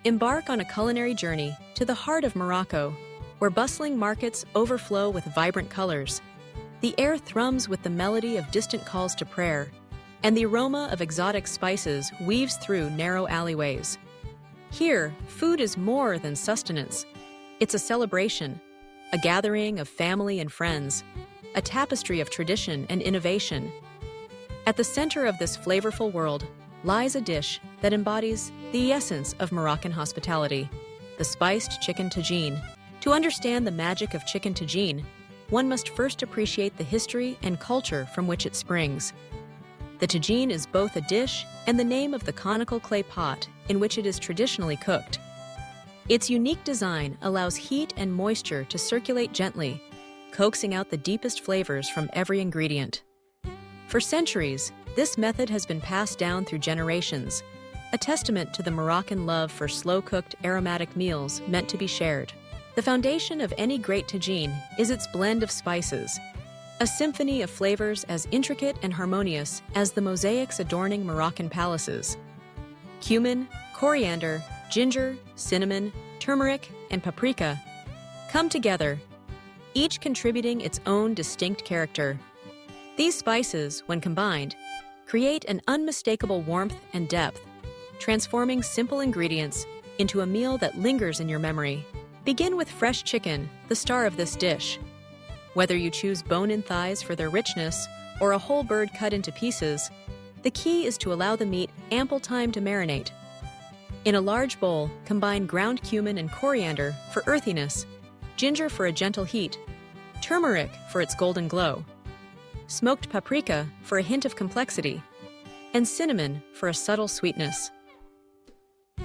Embark on a culinary journey to the heart of Morocco, where bustling markets overflow with vibrant colors. The air thrums with the melody of distant calls to prayer, and the aroma of exotic spices weaves through narrow alleyways. Here, food is more than sustenance. It's a celebration, a gathering of family and friends, a tapestry of tradition and innovation. At the center of this flavorful world lies a dish that embodies the essence of Moroccan hospitality, the spiced chicken tagine. To understand the magic of chicken tagine, one must first appreciate the history and culture from which it springs. The tagine is both a dish and the name of the conical clay pot in which it is traditionally cooked. Its unique design allows heat and moisture to circulate gently, coaxing out the deepest flavors from every ingredient. For centuries, this method has been passed down through generations, a testament to the Moroccan love for slow-cooked, aromatic meals meant to be shared. The foundation of any great tagine is its blend of spices, a symphony of flavors as intricate and harmonious as the mosaics adorning Moroccan palaces. Cumin, coriander, ginger, cinnamon, turmeric, and paprika come together, each contributing its own distinct character. These spices, when combined, create an unmistakable warmth and depth, transforming simple ingredients into a meal that lingers in your memory. Begin with fresh chicken, the star of this dish. Whether you choose bone-in thighs for their richness or a whole bird cut into pieces, the key is to allow the meat ample time to marinate. In a large bowl, combine ground cumin and coriander for earthiness, ginger for a gentle heat, turmeric for its golden glow, smoked paprika for a hint of complexity, and cinnamon for a subtle sweetness.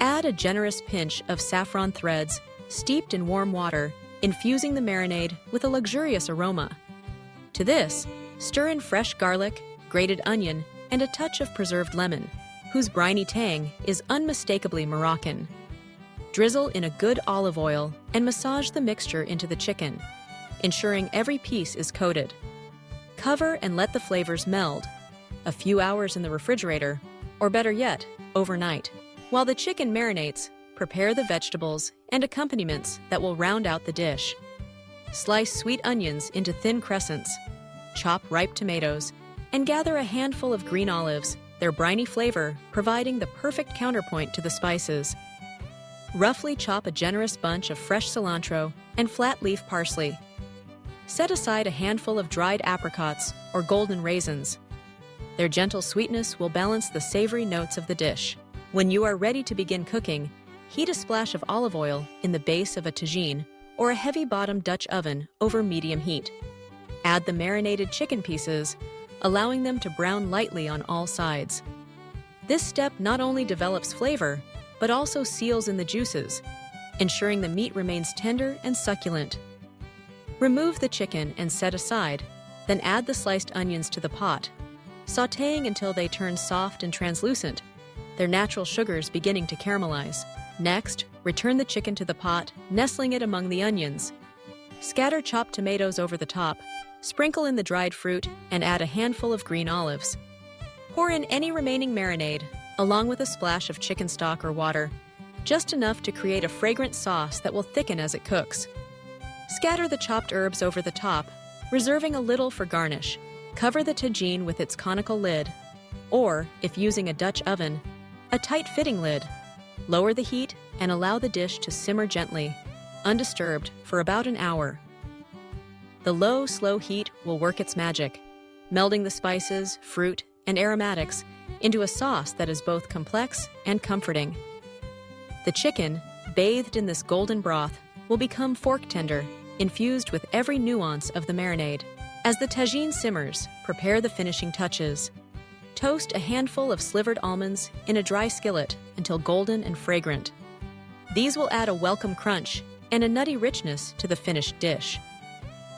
Add a generous pinch of saffron threads steeped in warm water, infusing the marinade with a luxurious aroma. To this, stir in fresh garlic, grated onion, and a touch of preserved lemon, whose briny tang is unmistakably Moroccan. Drizzle in a good olive oil and massage the mixture into the chicken, ensuring every piece is coated. Cover and let the flavors meld, a few hours in the refrigerator, or better yet, overnight. While the chicken marinates, prepare the vegetables and accompaniments that will round out the dish. Slice sweet onions into thin crescents, chop ripe tomatoes, and gather a handful of green olives, their briny flavor providing the perfect counterpoint to the spices. Roughly chop a generous bunch of fresh cilantro and flat leaf parsley. Set aside a handful of dried apricots or golden raisins. Their gentle sweetness will balance the savory notes of the dish. When you are ready to begin cooking, heat a splash of olive oil in the base of a tagine or a heavy-bottomed Dutch oven over medium heat. Add the marinated chicken pieces, allowing them to brown lightly on all sides. This step not only develops flavor, but also seals in the juices, ensuring the meat remains tender and succulent. Remove the chicken and set aside, then add the sliced onions to the pot, sautéing until they turn soft and translucent, their natural sugars beginning to caramelize. Next, return the chicken to the pot, nestling it among the onions. Scatter chopped tomatoes over the top, sprinkle in the dried fruit, and add a handful of green olives. Pour in any remaining marinade, along with a splash of chicken stock or water, just enough to create a fragrant sauce that will thicken as it cooks. Scatter the chopped herbs over the top, reserving a little for garnish. Cover the tagine with its conical lid, or, if using a Dutch oven, a tight-fitting lid. Lower the heat and allow the dish to simmer gently, undisturbed, for about an hour. The low, slow heat will work its magic, melding the spices, fruit, and aromatics into a sauce that is both complex and comforting. The chicken, bathed in this golden broth, will become fork tender, infused with every nuance of the marinade. As the tagine simmers, prepare the finishing touches. Toast a handful of slivered almonds in a dry skillet until golden and fragrant. These will add a welcome crunch and a nutty richness to the finished dish.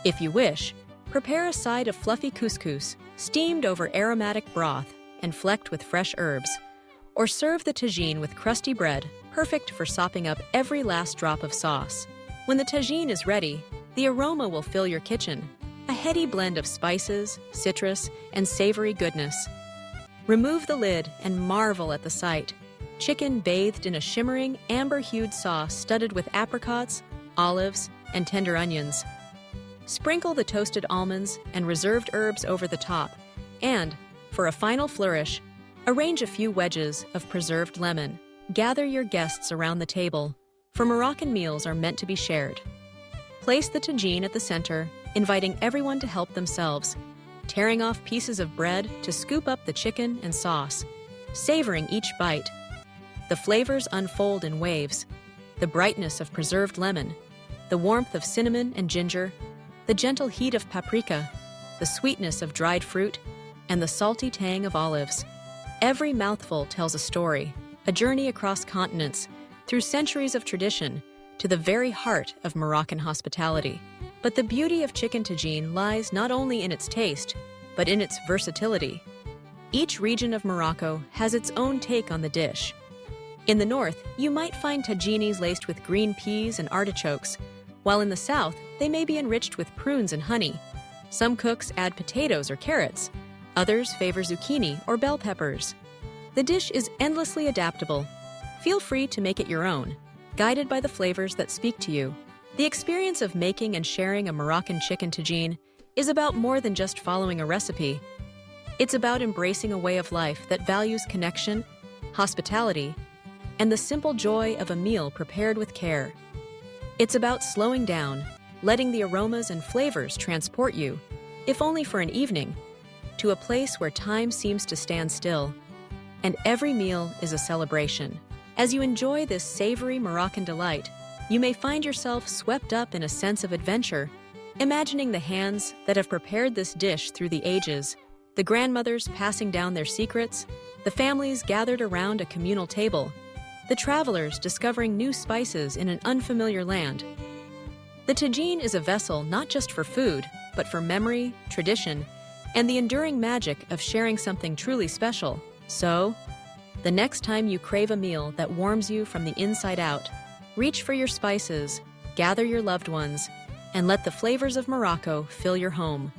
If you wish, prepare a side of fluffy couscous, steamed over aromatic broth and flecked with fresh herbs, or serve the tagine with crusty bread, perfect for sopping up every last drop of sauce. When the tagine is ready, the aroma will fill your kitchen, a heady blend of spices, citrus, and savory goodness. Remove the lid and marvel at the sight. chicken bathed in a shimmering, amber-hued sauce studded with apricots, olives, and tender onions. Sprinkle the toasted almonds and reserved herbs over the top, and, for a final flourish, arrange a few wedges of preserved lemon. Gather your guests around the table, for Moroccan meals are meant to be shared. Place the tagine at the center, inviting everyone to help themselves, tearing off pieces of bread to scoop up the chicken and sauce, savoring each bite. The flavors unfold in waves: the brightness of preserved lemon, the warmth of cinnamon and ginger, the gentle heat of paprika, the sweetness of dried fruit, and the salty tang of olives. Every mouthful tells a story, a journey across continents, through centuries of tradition, to the very heart of Moroccan hospitality. But the beauty of chicken tagine lies not only in its taste, but in its versatility. Each region of Morocco has its own take on the dish. In the north, you might find tagines laced with green peas and artichokes, while in the south, they may be enriched with prunes and honey. Some cooks add potatoes or carrots, others favor zucchini or bell peppers. The dish is endlessly adaptable. Feel free to make it your own, guided by the flavors that speak to you. The experience of making and sharing a Moroccan chicken tagine is about more than just following a recipe. It's about embracing a way of life that values connection, hospitality, and the simple joy of a meal prepared with care. It's about slowing down, letting the aromas and flavors transport you, if only for an evening, to a place where time seems to stand still, and every meal is a celebration. As you enjoy this savory Moroccan delight, you may find yourself swept up in a sense of adventure, imagining the hands that have prepared this dish through the ages, the grandmothers passing down their secrets, the families gathered around a communal table, the travelers discovering new spices in an unfamiliar land. The tagine is a vessel not just for food, but for memory, tradition, and the enduring magic of sharing something truly special. So, the next time you crave a meal that warms you from the inside out, reach for your spices, gather your loved ones, and let the flavors of Morocco fill your home.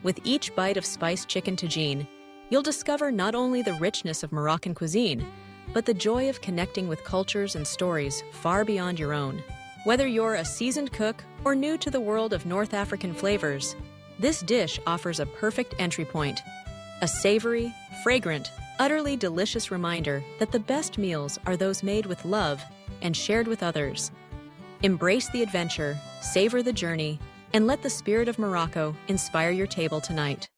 With each bite of spiced chicken tagine, you'll discover not only the richness of Moroccan cuisine, but the joy of connecting with cultures and stories far beyond your own. Whether you're a seasoned cook or new to the world of North African flavors, this dish offers a perfect entry point. A savory, fragrant, utterly delicious reminder that the best meals are those made with love and shared with others. Embrace the adventure, savor the journey, and let the spirit of Morocco inspire your table tonight.